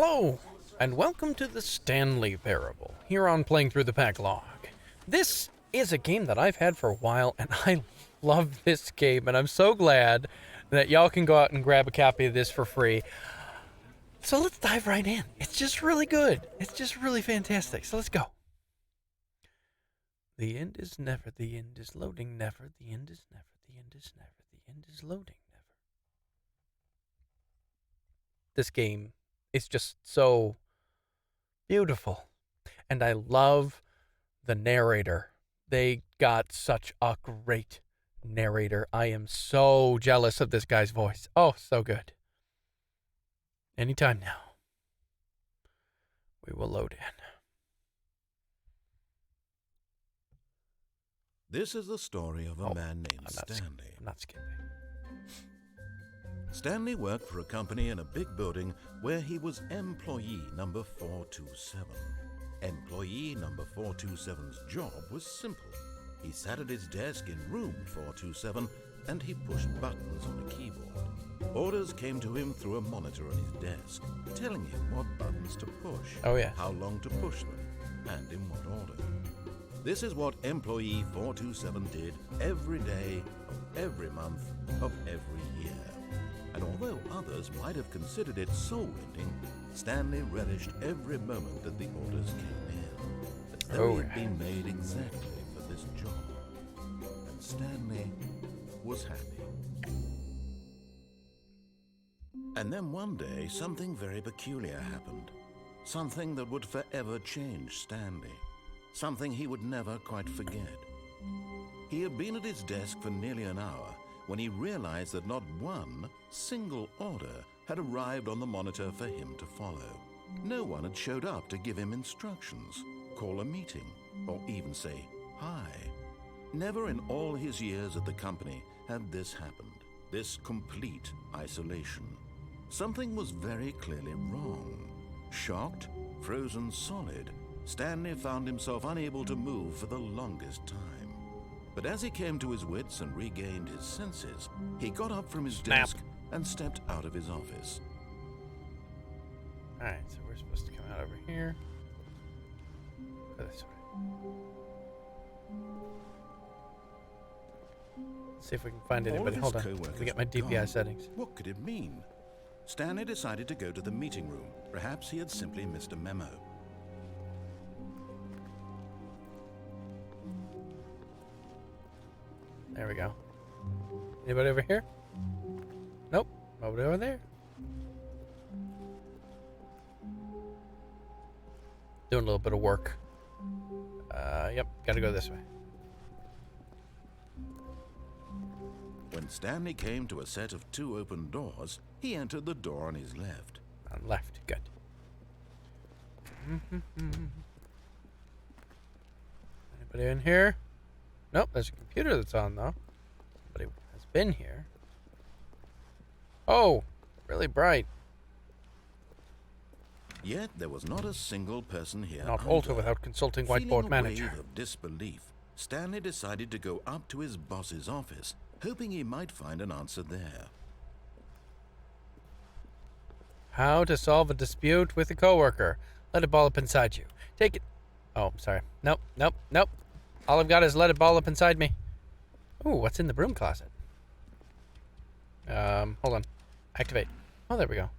Hello, and welcome to the Stanley Parable, here on Playing Through the Backlog. This is a game that I've had for a while, and I love this game, and I'm so glad that y'all can go out and grab a copy of this for free. So let's dive right in. It's just really good. It's just really fantastic. So let's go. The end is never, the end is loading never, the end is never, the end is never, the end is loading never. This game is just so beautiful. And I love the narrator. They got such a great narrator. I am so jealous of this guy's voice. Oh, so good. Anytime now, we will load in. This is the story of a man named Stanley. I'm not skipping. Stanley worked for a company in a big building where he was employee number 427. Employee number 427's job was simple. He sat at his desk in room 427 and he pushed buttons on a keyboard. Orders came to him through a monitor on his desk, telling him what buttons to push, how long to push them, and in what order. This is what employee 427 did every day of every month of every year. And although others might have considered it soul-rending, Stanley relished every moment that the orders came in, as though he had been made exactly for this job. And Stanley was happy. And then one day, something very peculiar happened. Something that would forever change Stanley. Something he would never quite forget. He had been at his desk for nearly an hour when he realized that not one single order had arrived on the monitor for him to follow. No one had showed up to give him instructions, call a meeting, or even say hi. Never in all his years at the company had this happened, this complete isolation. Something was very clearly wrong. Shocked, frozen solid, Stanley found himself unable to move for the longest time. But as he came to his wits and regained his senses, he got up from his desk and stepped out of his office. Alright, so we're supposed to come out over here. Go this way. Let's see if we can find anybody. Hold on. Let me get my DPI settings. What could it mean? Stanley decided to go to the meeting room. Perhaps he had simply missed a memo. There we go. Anybody over here? Nope. Nobody over there. Doing a little bit of work. Yep. Gotta go this way. When Stanley came to a set of two open doors, he entered the door on his left. On left. Good. Anybody in here? Nope, there's a computer that's on, though. Somebody has been here. Oh, really bright. Yet there was not a single person here. Not alter without consulting whiteboard manager. Feeling a wave of disbelief, Stanley decided to go up to his boss's office, hoping he might find an answer there. How to solve a dispute with a coworker. Let it ball up inside you. Take it. Oh, sorry. Nope. All I've got is let it ball up inside me. Ooh, what's in the broom closet? Hold on. Activate. Oh, there we go.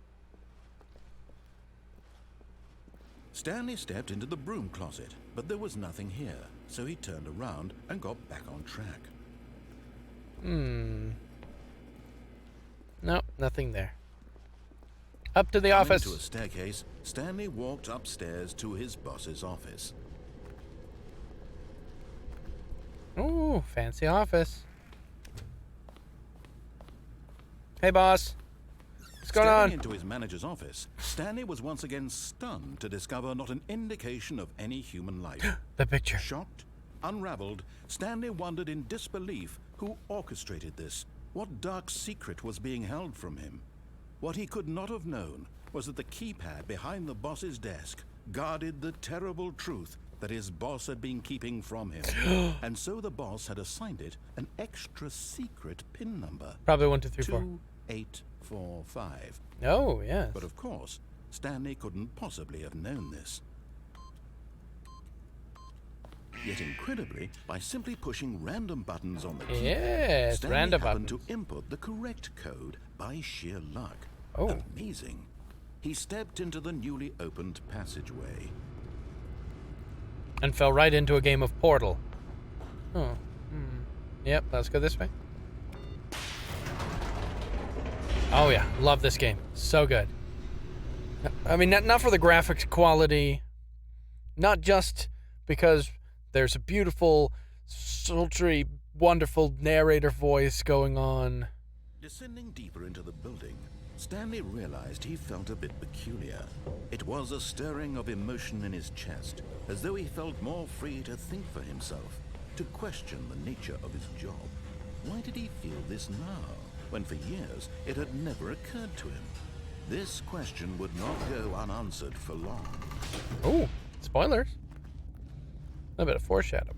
Stanley stepped into the broom closet, but there was nothing here, so he turned around and got back on track. Nope, nothing there. Up to the office. Coming to a staircase, Stanley walked upstairs to his boss's office. Ooh, fancy office. Hey, boss. What's going on? Stepping into his manager's office, Stanley was once again stunned to discover not an indication of any human life. The picture. Shocked, unraveled, Stanley wondered in disbelief who orchestrated this. What dark secret was being held from him? What he could not have known was that the keypad behind the boss's desk guarded the terrible truth that his boss had been keeping from him. And so the boss had assigned it an extra secret PIN number. Probably 1, 2, 3, 4. 2845. Oh, yes. But of course, Stanley couldn't possibly have known this. Yet incredibly, by simply pushing random buttons on the keypad, Yes, Stanley random happened buttons. to input the correct code by sheer luck. Oh. Amazing. He stepped into the newly opened passageway. And fell right into a game of Portal. Oh. Yep, let's go this way. Oh yeah, love this game. So good. I mean, not for the graphics quality, not just because there's a beautiful, sultry, wonderful narrator voice going on. Descending deeper into the building, Stanley realized he felt a bit peculiar. It was a stirring of emotion in his chest, as though he felt more free to think for himself, to question the nature of his job. Why did he feel this now, when for years it had never occurred to him? This question would not go unanswered for long. Oh, spoilers. A bit of foreshadowing.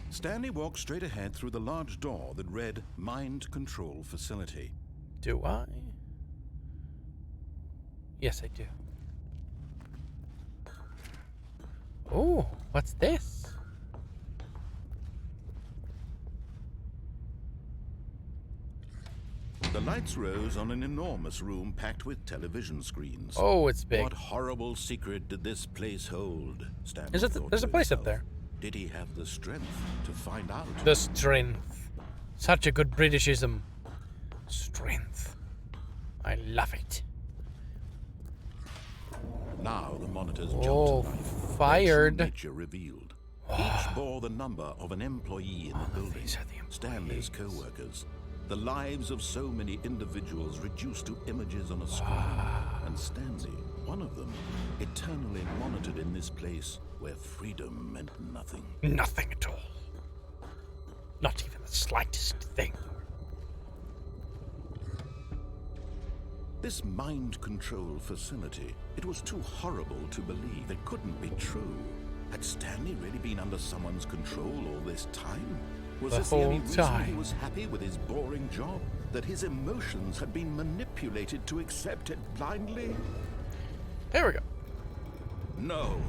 Stanley walked straight ahead through the large door that read Mind Control Facility. Do I? Yes, I do. Oh, what's this? The lights rose on an enormous room packed with television screens. Oh, it's big. What horrible secret did this place hold? Stanley Is it? thought There's a to place up himself. there. Did he have the strength to find out? The strength. Such a good Britishism. Strength. I love it. Now the monitors Oh, jumped to life. fired. Their true nature revealed. Each bore the number of an employee in the building. these are the employees. Stanley's co-workers. The lives of so many individuals reduced to images on a screen. And Stanley, one of them, eternally monitored in this place where freedom meant nothing. Nothing at all. Not even the slightest thing. This mind control facility, it was too horrible to believe. It couldn't be true. Had Stanley really been under someone's control all this time? Was The this the only whole reason time. he was happy with his boring job? That his emotions had been manipulated to accept it blindly? There we go. No.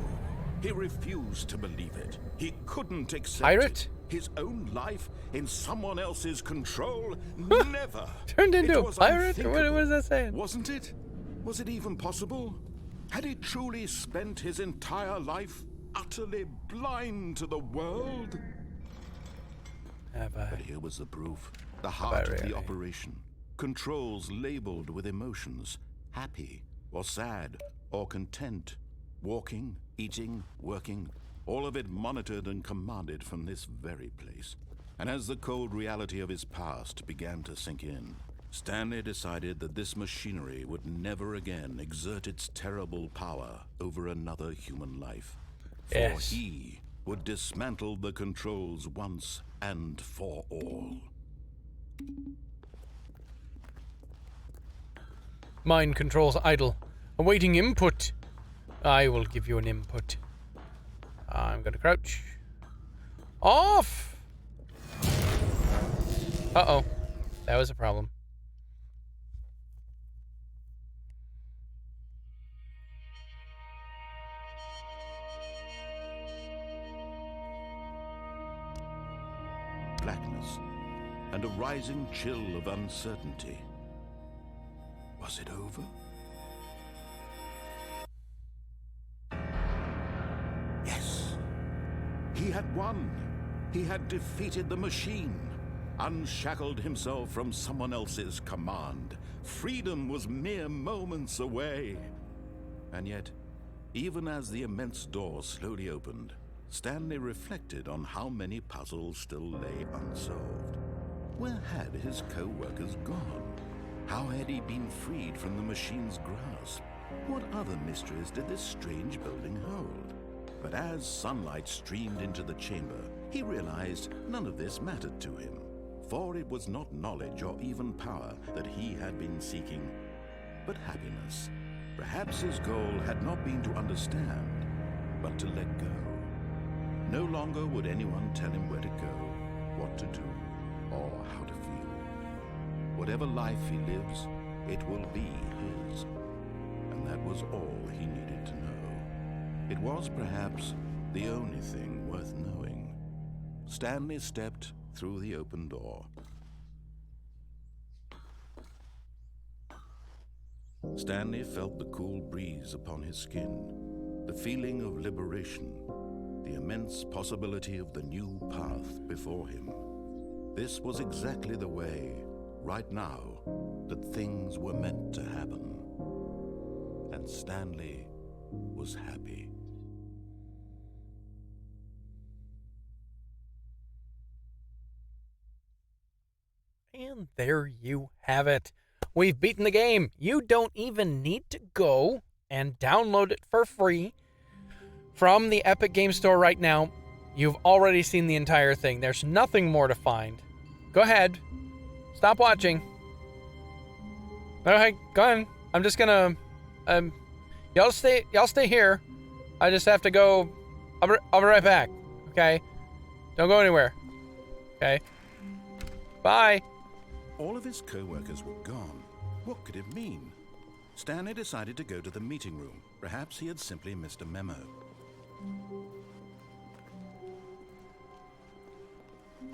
He refused to believe it. He couldn't accept Pirate? it. His own life in someone else's control? Never. Turned into It a was pirate? What is unthinkable. that saying? Wasn't it? Was it even possible? Had he truly spent his entire life utterly blind to the world? Have I? But here was the proof. The heart of really? the operation. Controls labeled with emotions. Happy, or sad, or content. Walking, eating, working. All of it monitored and commanded from this very place. And as the cold reality of his past began to sink in, Stanley decided that this machinery would never again exert its terrible power over another human life. For Yes. he would dismantle the controls once and for all. Mind controls idle. Awaiting input. I will give you an input. I'm gonna crouch. Off! Uh-oh. That was a problem. Blackness and a rising chill of uncertainty. Was it over? Yes. He had won. He had defeated the machine, unshackled himself from someone else's command. Freedom was mere moments away. And yet, even as the immense door slowly opened, Stanley reflected on how many puzzles still lay unsolved. Where had his co-workers gone? How had he been freed from the machine's grasp? What other mysteries did this strange building hold? But as sunlight streamed into the chamber, he realized none of this mattered to him, for it was not knowledge or even power that he had been seeking, but happiness. Perhaps his goal had not been to understand, but to let go. No longer would anyone tell him where to go, what to do, or how to feel. Whatever life he lives, it will be his. And that was all he needed to know. It was perhaps the only thing worth knowing. Stanley stepped through the open door. Stanley felt the cool breeze upon his skin, the feeling of liberation, the immense possibility of the new path before him. This was exactly the way, right now, that things were meant to happen. And Stanley was happy. And there you have it. We've beaten the game. You don't even need to go and download it for free from the Epic Game Store right now. You've already seen the entire thing. There's nothing more to find. Go ahead. Stop watching. Okay, go ahead. I'm just gonna y'all stay here. I just have to go. I'll be right back. Okay? Don't go anywhere. Okay? Bye. All of his co-workers were gone. What could it mean? Stanley decided to go to the meeting room. Perhaps he had simply missed a memo.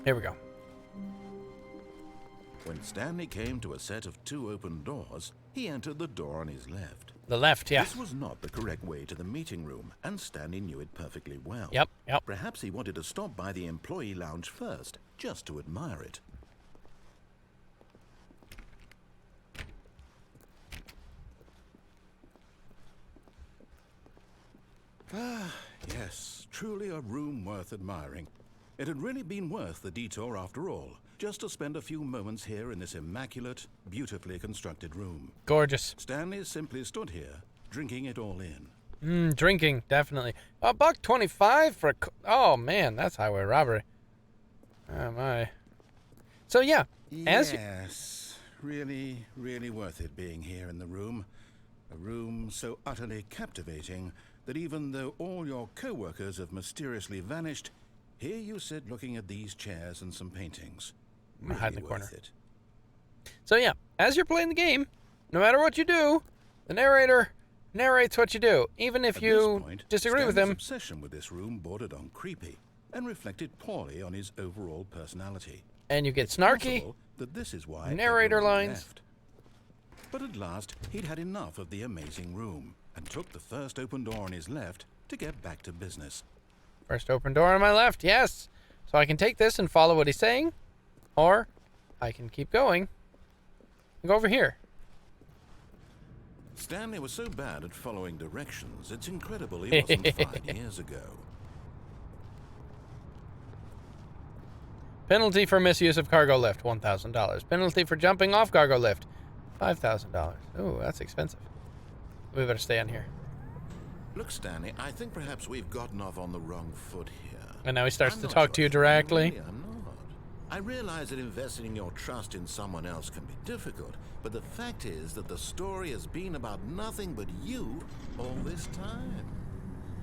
Here we go. When Stanley came to a set of 2 open doors, he entered the door on his left. The left, yeah. This was not the correct way to the meeting room, and Stanley knew it perfectly well. Yep. Perhaps he wanted to stop by the employee lounge first, just to admire it. Ah, yes, truly a room worth admiring. It had really been worth the detour after all, just to spend a few moments here in this immaculate, beautifully constructed room. Gorgeous. Stanley simply stood here, drinking it all in. Drinking, definitely. $1.25 for oh man, that's highway robbery. Oh my. So yeah, Yes, really, really worth it being here in the room. A room so utterly captivating that even though all your co-workers have mysteriously vanished, here you sit looking at these chairs and some paintings. Really hide in the worth corner. it. So yeah, as you're playing the game, no matter what you do, the narrator narrates what you do, even if At you this point, disagree with Stanley's him. obsession with this room bordered on creepy and reflected poorly on his overall personality. And you get It's snarky. possible that this is why narrator everyone lines. left. But at last, he'd had enough of the amazing room and took the first open door on his left to get back to business. First open door on my left, yes. So I can take this and follow what he's saying, or I can keep going and go over here. Stanley was so bad at following directions, it's incredible he wasn't 5 years ago. Penalty for misuse of cargo lift, $1,000. Penalty for jumping off cargo lift, $5,000. Ooh, that's expensive. We better stay on here. Look, Stanley, I think perhaps we've gotten off on the wrong foot here. And now he starts I'm to not talk to you sure. directly. Really, I'm not. I realize that investing your trust in someone else can be difficult, but the fact is that the story has been about nothing but you all this time.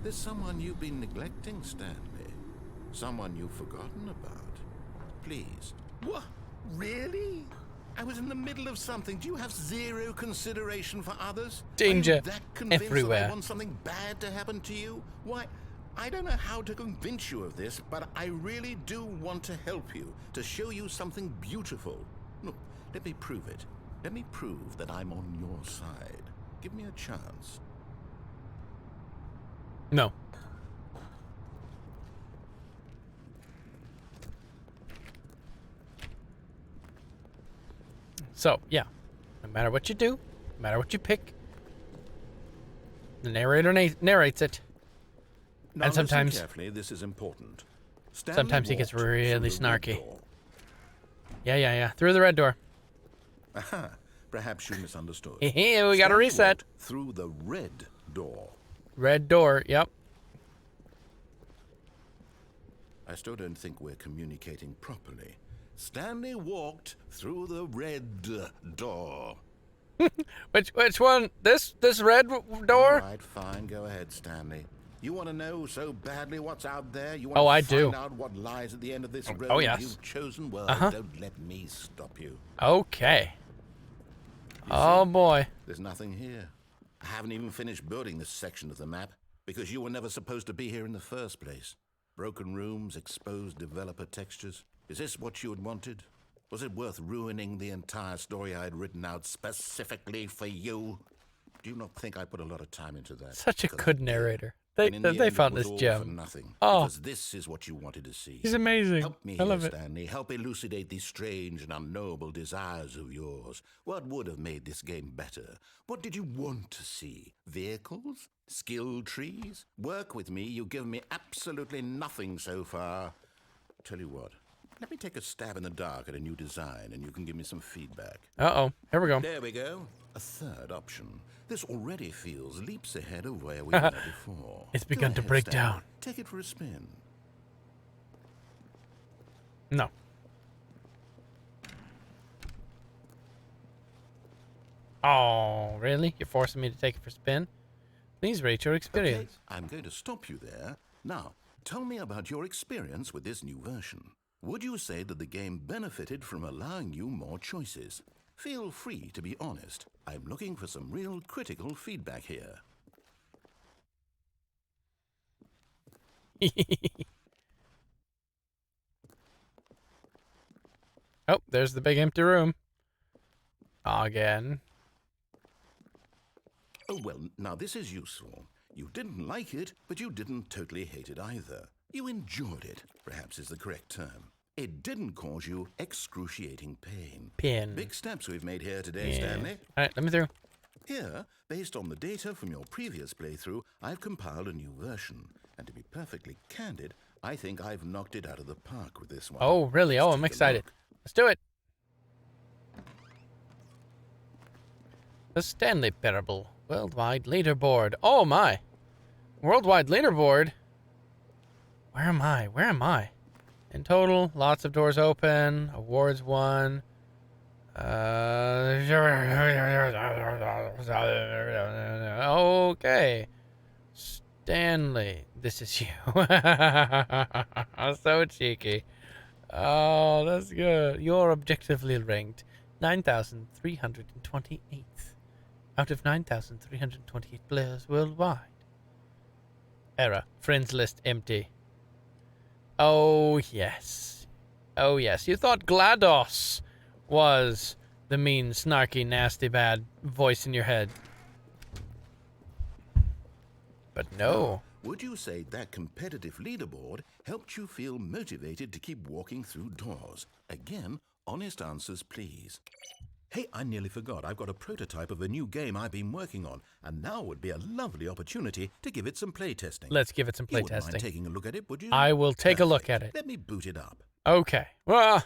There's someone you've been neglecting, Stanley. Someone you've forgotten about. Please. What? Really? I was in the middle of something. Do you have zero consideration for others? Danger Are you that convinced everywhere. that I want something bad to happen to you? Why, I don't know how to convince you of this, but I really do want to help you, to show you something beautiful. Look, let me prove it. Let me prove that I'm on your side. Give me a chance. No. So, yeah. No matter what you do, no matter what you pick, the narrator narrates it. Now And sometimes- listen carefully, this is important. Stanley Sometimes he gets walked really through the red snarky. door. Yeah. Through the red door. Aha, perhaps you misunderstood. We gotta Stanley reset. walked through the red door. Red door, yep. I still don't think we're communicating properly. Stanley walked through the red door. Which one? This red door? All right, fine. Go ahead, Stanley. You want to know so badly what's out there? You want Oh, to I find do. out what lies at the end of this road oh, yes. you've chosen? Well, don't let me stop you. Okay. You Oh see, boy. there's nothing here. I haven't even finished building this section of the map because you were never supposed to be here in the first place. Broken rooms, exposed developer textures. Is this what you had wanted? Was it worth ruining the entire story I had written out specifically for you? Do you not think I put a lot of time into that? Such a Because good I did. narrator. And in the They end, found it was this all gem. for nothing. Oh. Because this is what you wanted to see. He's amazing. Help me I here, love it. Stanley. Help elucidate these strange and unknowable desires of yours. What would have made this game better? What did you want to see? Vehicles? Skill trees? Work with me. You've given me absolutely nothing so far. Tell you what. Let me take a stab in the dark at a new design, and you can give me some feedback. Uh-oh. Here we go. There we go. A third option. This already feels leaps ahead of where we were before. It's begun Go to ahead, break Stanley. down. Take it for a spin. No. Oh, really? You're forcing me to take it for a spin? Please rate your experience. Okay, I'm going to stop you there. Now, tell me about your experience with this new version. Would you say that the game benefited from allowing you more choices? Feel free to be honest. I'm looking for some real critical feedback here. Oh, there's the big empty room. Again. Oh, well, now this is useful. You didn't like it, but you didn't totally hate it either. You enjoyed it, perhaps is the correct term. It didn't cause you excruciating pain. Pin. Big steps we've made here today, Yeah. Stanley. All right, let me through. Here, based on the data from your previous playthrough, I've compiled a new version. And to be perfectly candid, I think I've knocked it out of the park with this one. Oh, really? Oh, Let's I'm take a excited. look. Let's do it. The Stanley Parable Worldwide Leaderboard. Oh, my. Worldwide Leaderboard? Where am I? Where am I? In total, lots of doors open, awards won. Okay. Stanley, this is you. So cheeky. Oh, that's good. You're objectively ranked 9,328th out of 9,328 players worldwide. Error. Friends list empty. Oh, yes. Oh, yes. You thought GLaDOS was the mean, snarky, nasty, bad voice in your head. But no. Would you say that competitive leaderboard helped you feel motivated to keep walking through doors? Again, honest answers, please. Hey, I nearly forgot. I've got a prototype of a new game I've been working on, and now would be a lovely opportunity to give it some playtesting. Let's give it some You wouldn't mind playtesting. taking a look at it, would you? I will take a look Perfect. at it. Let me boot it up. Okay. Well,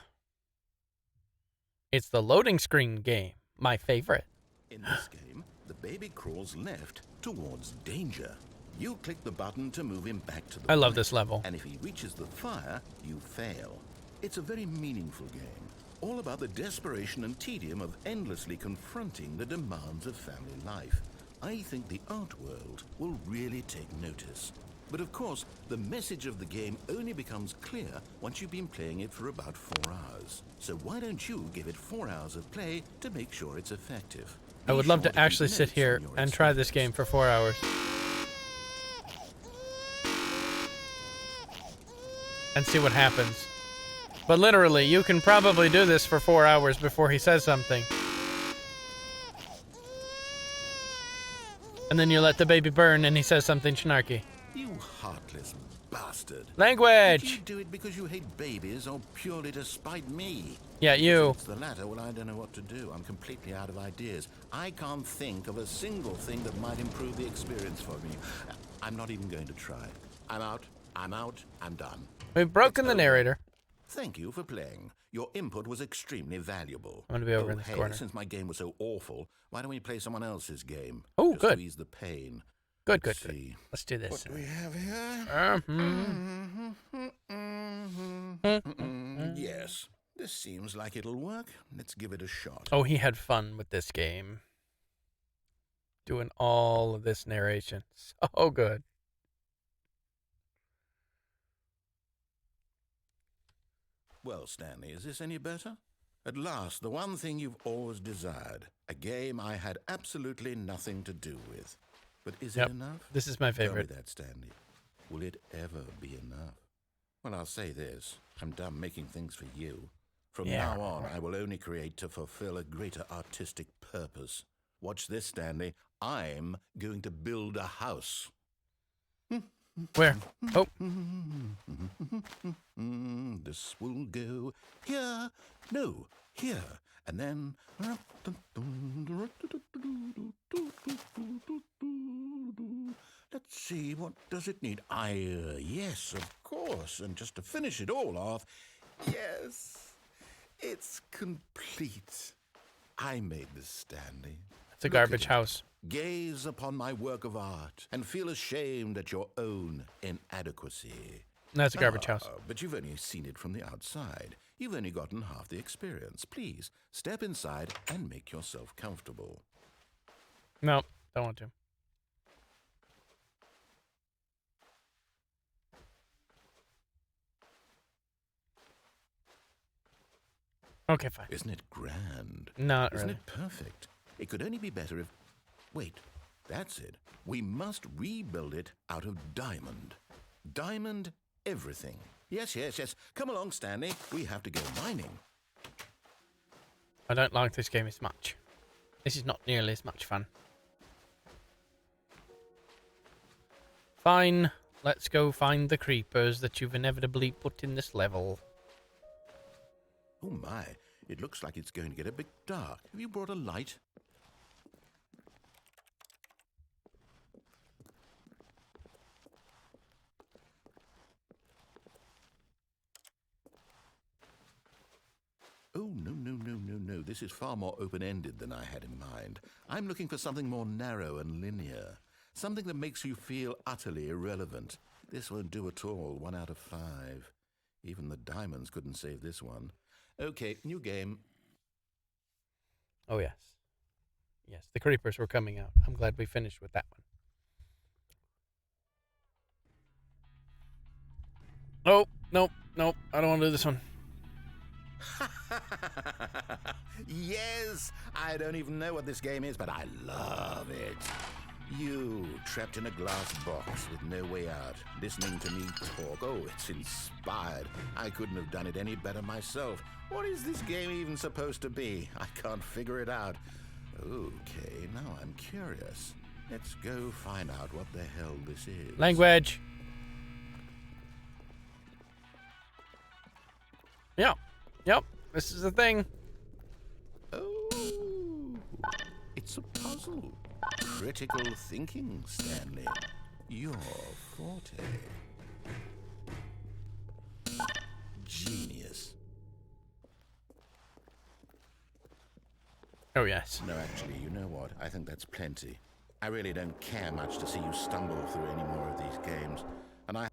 it's the loading screen game. My favorite. In this game, the baby crawls left towards danger. You click the button to move him back to the I love right, this level. and if he reaches the fire, you fail. It's a very meaningful game, all about the desperation and tedium of endlessly confronting the demands of family life. I think the art world will really take notice. But of course, the message of the game only becomes clear once you've been playing it for about 4 hours. So why don't you give it 4 hours of play to make sure it's effective? I would Be love sure to keep actually sit notes here on your and try this game experience. for 4 hours. And see what happens. But literally, you can probably do this for 4 hours before he says something. And then you let the baby burn and he says something snarky. You heartless bastard. Did Language! you do it because you hate babies or purely to spite me? Yeah, If you. it's the latter, well, I don't know what to do. I'm completely out of ideas. I can't think of a single thing that might improve the experience for me. I'm not even going to try. I'm out. I'm out. I'm done. We've broken It's the over. narrator. Thank you for playing. Your input was extremely valuable. I'm gonna be over in this hey, corner. Since my game was so awful, why don't we play someone else's game? Oh, Just good. To ease the pain. Good, Let's good, good. see. Let's do this. What do we have here? Yes, this seems like it'll work. Let's give it a shot. Oh, he had fun with this game. Doing all of this narration. So good. Well, Stanley, is this any better? At last, the one thing you've always desired. A game I had absolutely nothing to do with. But is it enough? This is my favorite. Tell me that, Stanley. Will it ever be enough? Well, I'll say this. I'm done making things for you. From now on, I will only create to fulfill a greater artistic purpose. Watch this, Stanley. I'm going to build a house. Where? Oh. This will go here. No, here. And then... Let's see, what does it need? Yes, of course. And just to finish it all off, yes, it's complete. I made this, Stanley. It's a garbage house. Gaze upon my work of art and feel ashamed at your own inadequacy. That's a garbage house. But you've only seen it from the outside. You've only gotten half the experience. Please, step inside and make yourself comfortable. No, don't want to. Okay, fine. Isn't it grand? Not Isn't really. it perfect? It could only be better if... Wait, that's it. We must rebuild it out of diamond. Diamond everything. Yes. Come along, Stanley. We have to go mining. I don't like this game as much. This is not nearly as much fun. Fine. Let's go find the creepers that you've inevitably put in this level. Oh my, it looks like it's going to get a bit dark. Have you brought a light? Oh, no. This is far more open-ended than I had in mind. I'm looking for something more narrow and linear. Something that makes you feel utterly irrelevant. This won't do at all. 1 out of 5. Even the diamonds couldn't save this one. Okay, new game. Oh, yes. Yes, the creepers were coming out. I'm glad we finished with that one. Oh, nope. I don't want to do this one. Yes, I don't even know what this game is, but I love it. You, trapped in a glass box with no way out, listening to me talk. Oh, it's inspired. I couldn't have done it any better myself. What is this game even supposed to be? I can't figure it out. Okay, now I'm curious. Let's go find out what the hell this is. Language. Yep. This is the thing. Oh, it's a puzzle. Critical thinking, Stanley. Your forte. Genius. Oh, yes. No, actually, you know what? I think that's plenty. I really don't care much to see you stumble through any more of these games. And I...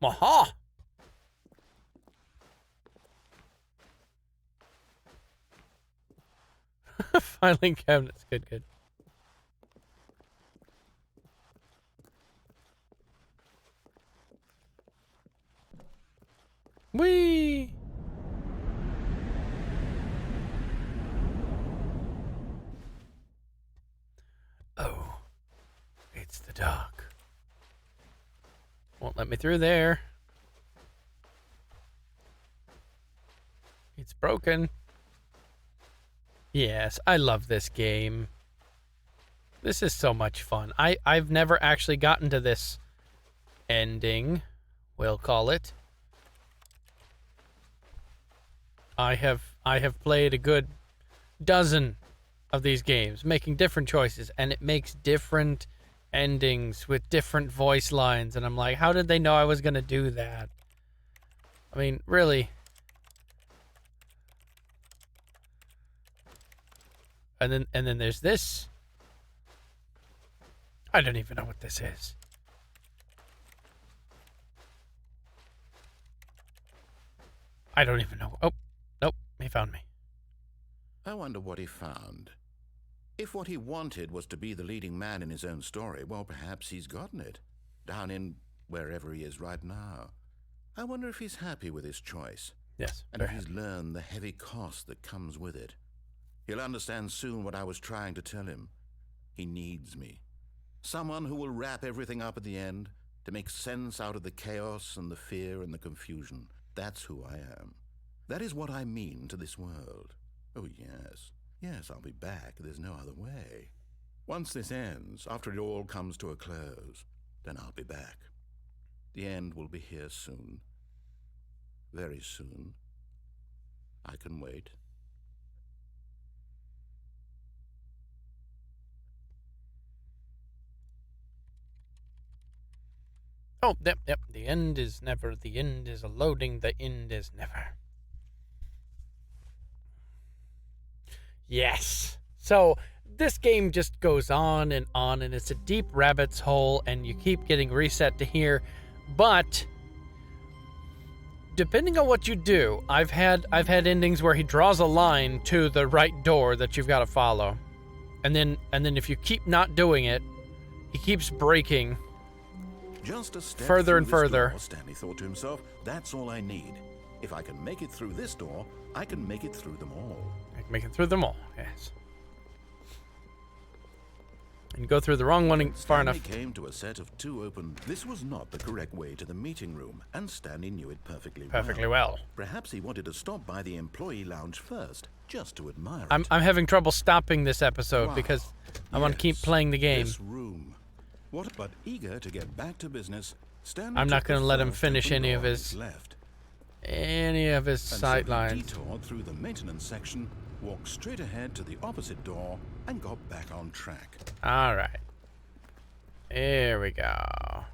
Aha! Filing cabinets. Good. Whee! Oh, it's the dark. Won't let me through there. It's broken. Yes, I love this game. This is so much fun. I've never actually gotten to this ending, we'll call it. I have played a good dozen of these games, making different choices, and it makes different endings with different voice lines, and I'm like, how did they know I was going to do that? I mean, really. And then there's this. I don't even know what this is. I don't even know. Oh, nope, he found me. I wonder what he found. If what he wanted was to be the leading man in his own story, well, perhaps he's gotten it. Down in wherever he is right now. I wonder if he's happy with his choice, Yes. and if he's learned the heavy cost that comes with it. He'll understand soon what I was trying to tell him. He needs me. Someone who will wrap everything up at the end to make sense out of the chaos and the fear and the confusion. That's who I am. That is what I mean to this world. Oh, yes. Yes, I'll be back. There's no other way. Once this ends, after it all comes to a close, then I'll be back. The end will be here soon. Very soon. I can wait. Oh, yep, yep. The end is never. The end is a loading. The end is never. Yes. So this game just goes on, and it's a deep rabbit's hole, and you keep getting reset to here. But depending on what you do, I've had endings where he draws a line to the right door that you've got to follow, and then if you keep not doing it, he keeps breaking. Just a step further and through this further. Door, Stanley thought to himself, that's all I need. If I can make it through this door, I can make it through them all. I can make it through them all, yes. And go through the wrong one far Stanley enough. came to a set of two open. This was not the correct way to the meeting room, and Stanley knew it perfectly well. Perhaps he wanted to stop by the employee lounge first, just to admire I'm it. having trouble stopping this episode Wow. because I want to keep Yes, playing the game. This room. What? But eager to get back to business, Stanley I'm not took going the to let him first finish open any door of on his left. sight So he lines. detoured through the maintenance section, walked straight ahead to the opposite door, and got back on track. All right. Here we go.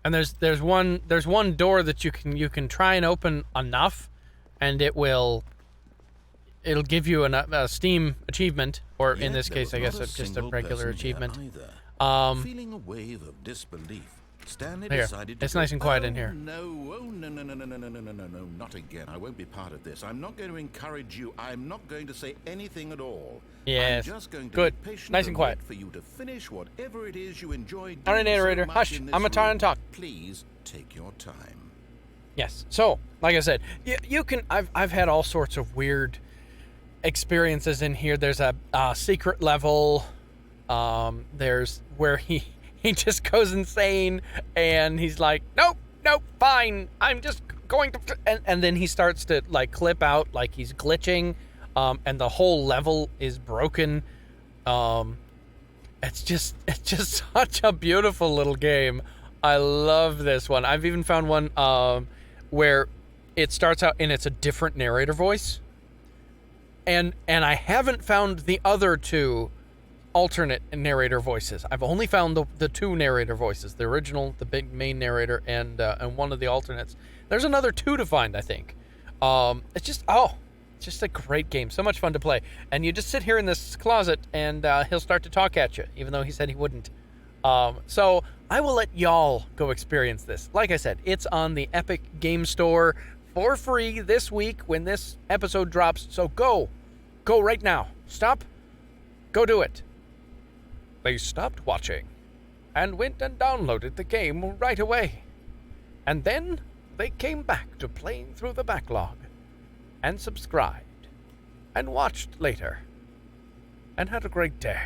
And there's one door that you can try and open enough, and it'll give you a Steam achievement, or in Yet this there case, was I not guess a it's just a single regular person here achievement. either. Feeling a wave of disbelief, Stanley Here, decided to it's nice and quiet in here. No, no, not again. I won't be part of this. I'm not going to encourage you. I'm not going to say anything at all. Yes. I'm just going to Good. be patient Nice and quiet. wait for you to finish whatever it is you enjoy doing. All right, narrator. So much Hush. in this I'm gonna try room. and talk. Please take your time. Yes. So, like I said, you can. I've had all sorts of weird experiences in here. There's a secret level. There's where he just goes insane, and he's like, nope, fine. I'm just going to, and then he starts to like clip out like he's glitching, and the whole level is broken. It's just such a beautiful little game. I love this one. I've even found one where it starts out and it's a different narrator voice. And I haven't found the other two alternate narrator voices. I've only found the two narrator voices, the original, the big main narrator, and one of the alternates. There's another two to find, I think. It's just a great game. So much fun to play. And you just sit here in this closet and he'll start to talk at you, even though he said he wouldn't. So I will let y'all go experience this. Like I said, it's on the Epic Game Store for free this week when this episode drops. So go right now. Stop. Go do it. They stopped watching and went and downloaded the game right away. And then they came back to playing through the backlog and subscribed and watched later and had a great day.